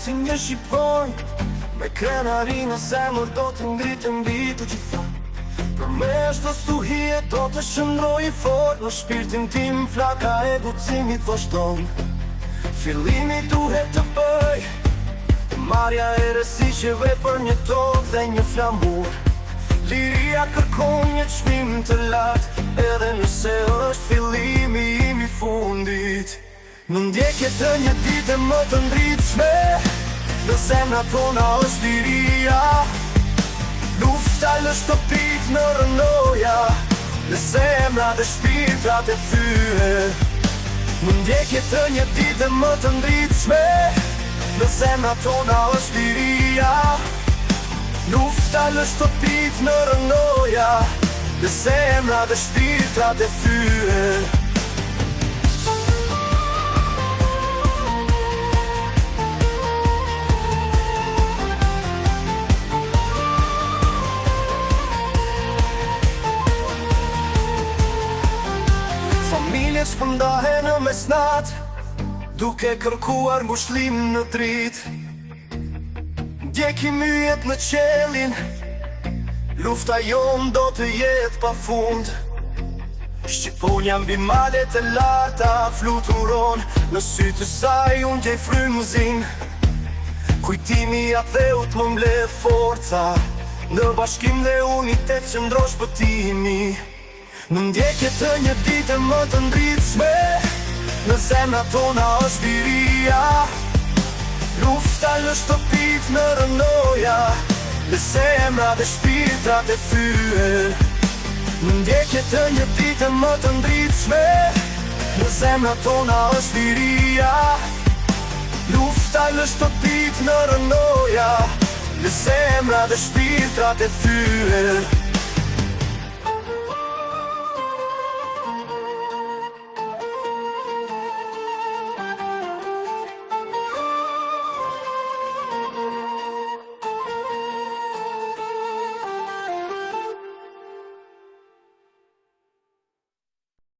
si një shqipon, me krenari në zemër do të ngritëm bitu gjitha. Për me shto stuhije do të shëndroj i fort, në shpirtin tim flaka e gucimit vështon. Fillimi duhet të bëj, marja e rësishjeve për një tokë dhe një flamur. Liria kërkon një çmim të lartë, edhe nëse është fillimi im i fundit. Në ndjekje të një dite më të ndritshme, në zemra tona është liria. Lufta lë shtopit në rënoja, në zemra dhe shpirtrat e thye. Në ndjekje të një dite më të ndritshme, në zemra tona është liria. Lufta lë shtopit në rënoja, në zemra dhe shpirtrat e thye. Familje shpërndahe në mesnat, duke kërkuar ngushëllim në dritë. Ndjekim yjet në qelin, lufta jon do të jetë pa fund. Shqiponja mbi malet e larta fluturon, në sy të saj unë gjej frymëzin. Kujtimi atheut më mbledh forca, në bashkim dhe unitet që ndrosh pëtimi. Në ndjekje të një dite më të ndritshme, në zemra tona është liria. Lufta lë shtopit në rënoja, në zemra dhe shpirtrat e thye. Në ndjekje të një dite më të ndritshme, në zemra tona është liria. Lufta lë shtopit në rënoja, në zemra dhe shpirtrat e thye.